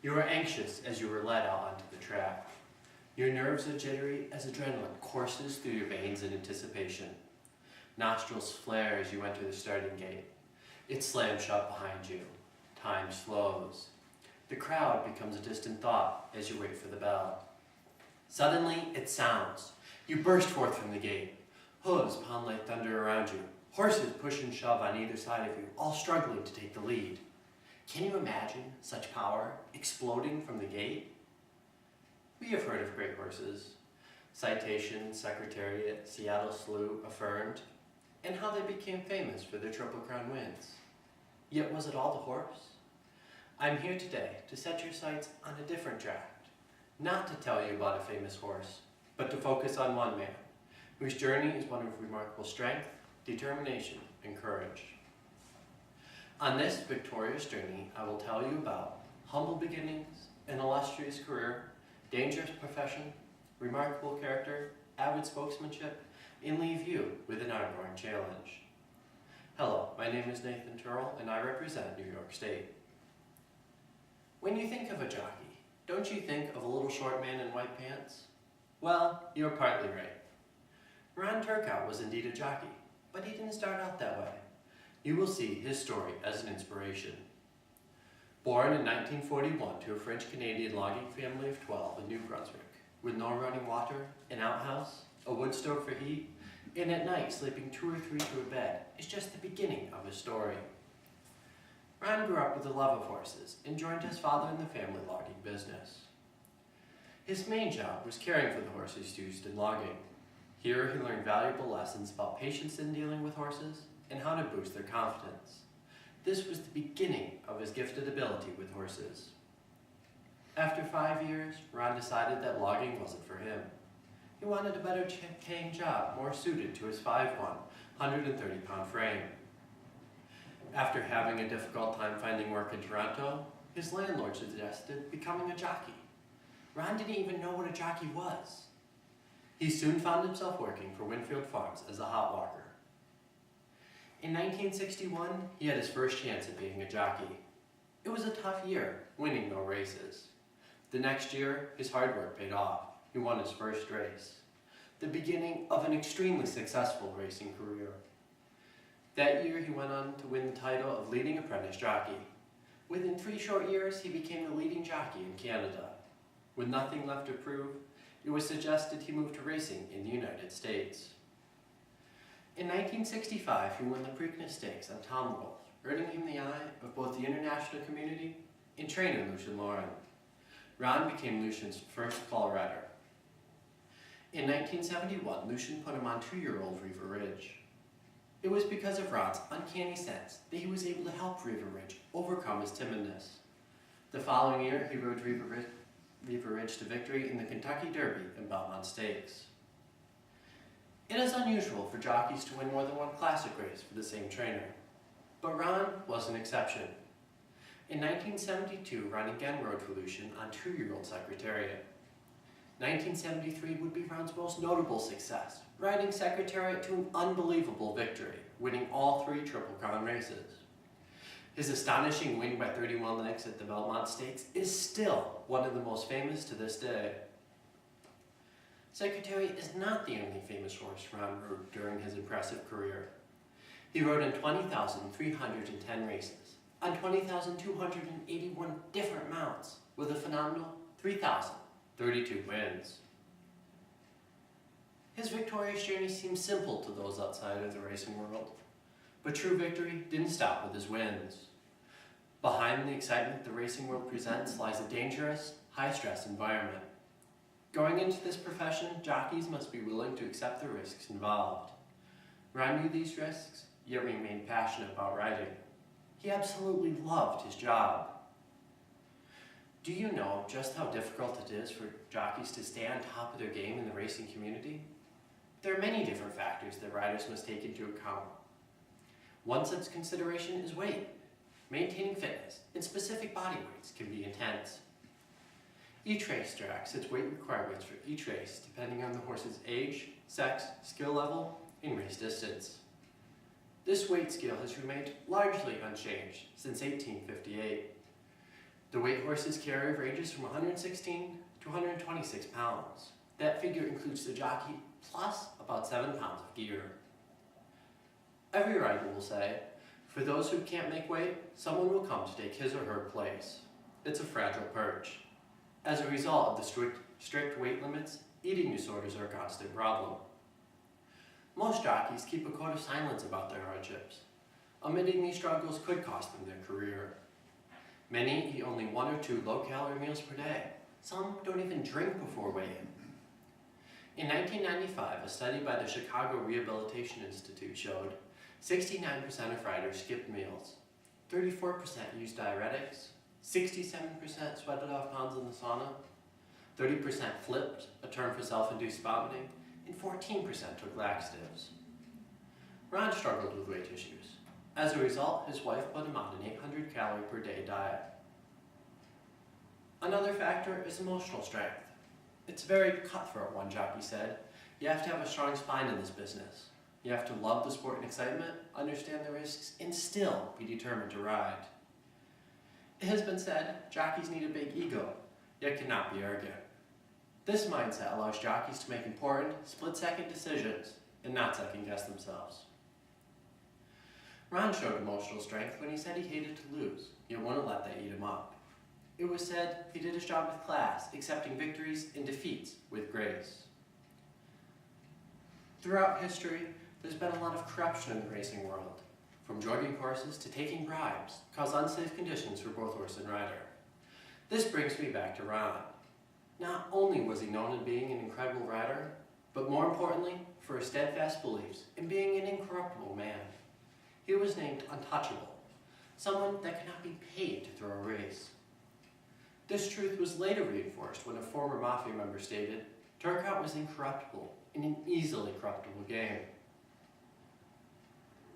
You are anxious as you are led out onto the track. Your nerves are jittery as adrenaline courses through your veins in anticipation. Nostrils flare as you enter the starting gate. It slams shut behind you. Time slows. The crowd becomes a distant thought as you wait for the bell. Suddenly, it sounds. You burst forth from the gate. Hooves pound like thunder around you. Horses push and shove on either side of you, all struggling to take the lead. Can you imagine such power exploding from the gate? We have heard of great horses. Citation, Secretariat, Seattle Slew, Affirmed, and how they became famous for their Triple Crown wins. Yet was it all the horse? I'm here today to set your sights on a different draft, not to tell you about a famous horse, but to focus on one man, whose journey is one of remarkable strength, determination, and courage. On this victorious journey, I will tell you about humble beginnings, an illustrious career, dangerous profession, remarkable character, avid spokesmanship, and leave you with an ongoing challenge. Hello, my name is Nathan Turrell, and I represent New York State. When you think of a jockey, don't you think of a little short man in white pants? Well, you're partly right. Ron Turcotte was indeed a jockey, but he didn't start out that way. You will see his story as an inspiration. Born in 1941 to a French-Canadian logging family of 12 in New Brunswick, with no running water, an outhouse, a wood stove for heat, and at night sleeping 2 or 3 to a bed is just the beginning of his story. Ron grew up with a love of horses and joined his father in the family logging business. His main job was caring for the horses used in logging. Here he learned valuable lessons about patience in dealing with horses and how to boost their confidence. This was the beginning of his gifted ability with horses. After 5 years, Ron decided that logging wasn't for him. He wanted a better paying job, more suited to his 5'1", 130-pound frame. After having a difficult time finding work in Toronto, his landlord suggested becoming a jockey. Ron didn't even know what a jockey was. He soon found himself working for Winfield Farms as a hot walker. In 1961, he had his first chance at being a jockey. It was a tough year, winning no races. The next year, his hard work paid off. He won his first race, the beginning of an extremely successful racing career. That year, he went on to win the title of leading apprentice jockey. Within 3 short years, he became the leading jockey in Canada. With nothing left to prove, it was suggested he move to racing in the United States. In 1965, he won the Preakness Stakes on Tom Wolfe, earning him the eye of both the international community and trainer Lucien Laurin. Ron became Lucien's first fall rider. In 1971, Lucien put him on 2-year-old Riva Ridge. It was because of Ron's uncanny sense that he was able to help Riva Ridge overcome his timidness. The following year, he rode Riva Ridge to victory in the Kentucky Derby and Belmont Stakes. It is unusual for jockeys to win more than one classic race for the same trainer, but Ron was an exception. In 1972, Ron again rode for Lucien on 2-year-old Secretariat. 1973 would be Ron's most notable success, riding Secretariat to an unbelievable victory, winning all 3 Triple Crown races. His astonishing win by 31 lengths at the Belmont Stakes is still one of the most famous to this day. Secretariat is not the only famous horse Ron rode during his impressive career. He rode in 20,310 races, on 20,281 different mounts, with a phenomenal 3,032 wins. His victorious journey seems simple to those outside of the racing world, but true victory didn't stop with his wins. Behind the excitement the racing world presents lies a dangerous, high-stress environment. Going into this profession, jockeys must be willing to accept the risks involved. Ron knew these risks, yet remained passionate about riding. He absolutely loved his job. Do you know just how difficult it is for jockeys to stay on top of their game in the racing community? There are many different factors that riders must take into account. One such consideration is weight. Maintaining fitness and specific body weights can be intense. Each racetrack sets weight requirements for each race depending on the horse's age, sex, skill level, and race distance. This weight scale has remained largely unchanged since 1858. The weight horses carry ranges from 116 to 126 pounds. That figure includes the jockey plus about 7 pounds of gear. Every rider will say, for those who can't make weight, someone will come to take his or her place. It's a fragile perch. As a result of the strict weight limits, eating disorders are a constant problem. Most jockeys keep a code of silence about their hardships. Omitting these struggles could cost them their career. Many eat only 1 or 2 low-calorie meals per day. Some don't even drink before weigh-in. In 1995, a study by the Chicago Rehabilitation Institute showed 69% of riders skipped meals, 34% used diuretics, 67% sweated off pounds in the sauna, 30% flipped, a term for self-induced vomiting, and 14% took laxatives. Ron struggled with weight issues. As a result, his wife put him on an 800 calorie per day diet. Another factor is emotional strength. It's very cutthroat, one jockey said. You have to have a strong spine in this business. You have to love the sport and excitement, understand the risks, and still be determined to ride. It has been said, jockeys need a big ego, yet cannot be arrogant. This mindset allows jockeys to make important, split-second decisions and not second-guess themselves. Ron showed emotional strength when he said he hated to lose, yet wouldn't let that eat him up. It was said he did his job with class, accepting victories and defeats with grace. Throughout history, there's been a lot of corruption in the racing world, from drugging horses to taking bribes, cause unsafe conditions for both horse and rider. This brings me back to Ron. Not only was he known as being an incredible rider, but more importantly, for his steadfast beliefs in being an incorruptible man. He was named untouchable, someone that could not be paid to throw a race. This truth was later reinforced when a former mafia member stated, Turcotte was incorruptible in an easily corruptible game.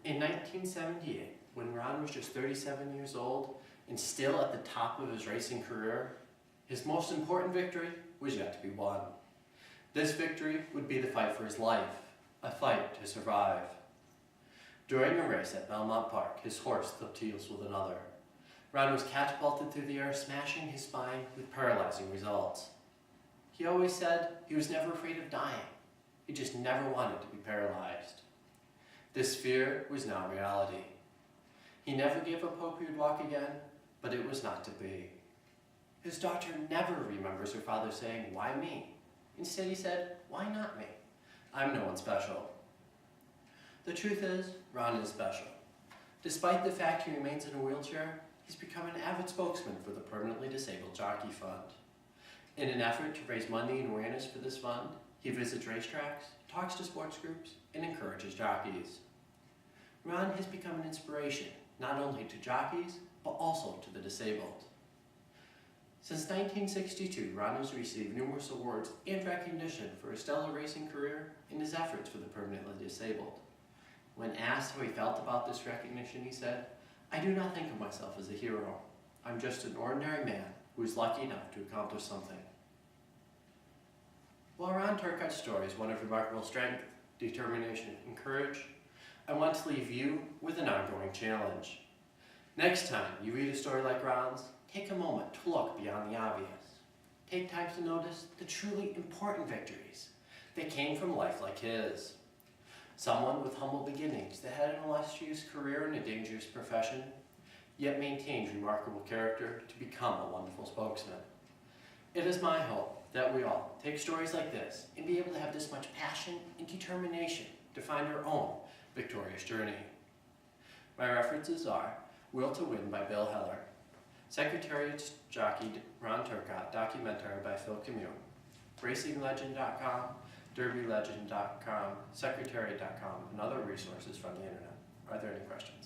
In 1978, when Ron was just 37 years old and still at the top of his racing career, his most important victory was yet to be won. This victory would be the fight for his life, a fight to survive. During a race at Belmont Park, his horse flipped heels with another. Ron was catapulted through the air, smashing his spine with paralyzing results. He always said he was never afraid of dying. He just never wanted to be paralyzed. This fear was now reality. He never gave up hope he would walk again, but it was not to be. His daughter never remembers her father saying, "Why me?" Instead he said, "Why not me? I'm no one special." The truth is, Ron is special. Despite the fact he remains in a wheelchair, he's become an avid spokesman for the Permanently Disabled Jockey Fund. In an effort to raise money and awareness for this fund, he visits racetracks, talks to sports groups, and encourages jockeys. Ron has become an inspiration, not only to jockeys, but also to the disabled. Since 1962, Ron has received numerous awards and recognition for his stellar racing career and his efforts for the permanently disabled. When asked how he felt about this recognition, he said, "I do not think of myself as a hero. I'm just an ordinary man who is lucky enough to accomplish something." While Ron Turcotte's story is one of remarkable strength, determination, and courage, I want to leave you with an ongoing challenge. Next time you read a story like Ron's, take a moment to look beyond the obvious. Take time to notice the truly important victories that came from life like his. Someone with humble beginnings that had an illustrious career in a dangerous profession, yet maintained remarkable character to become a wonderful spokesman. It is my hope that we all take stories like this and be able to have this much passion and determination to find our own victorious journey. My references are Will to Win by Bill Heller, Secretariat's Jockey Ron Turcotte documentary by Phil Commune, RacingLegend.com, DerbyLegend.com, Secretariat.com, and other resources from the internet. Are there any questions?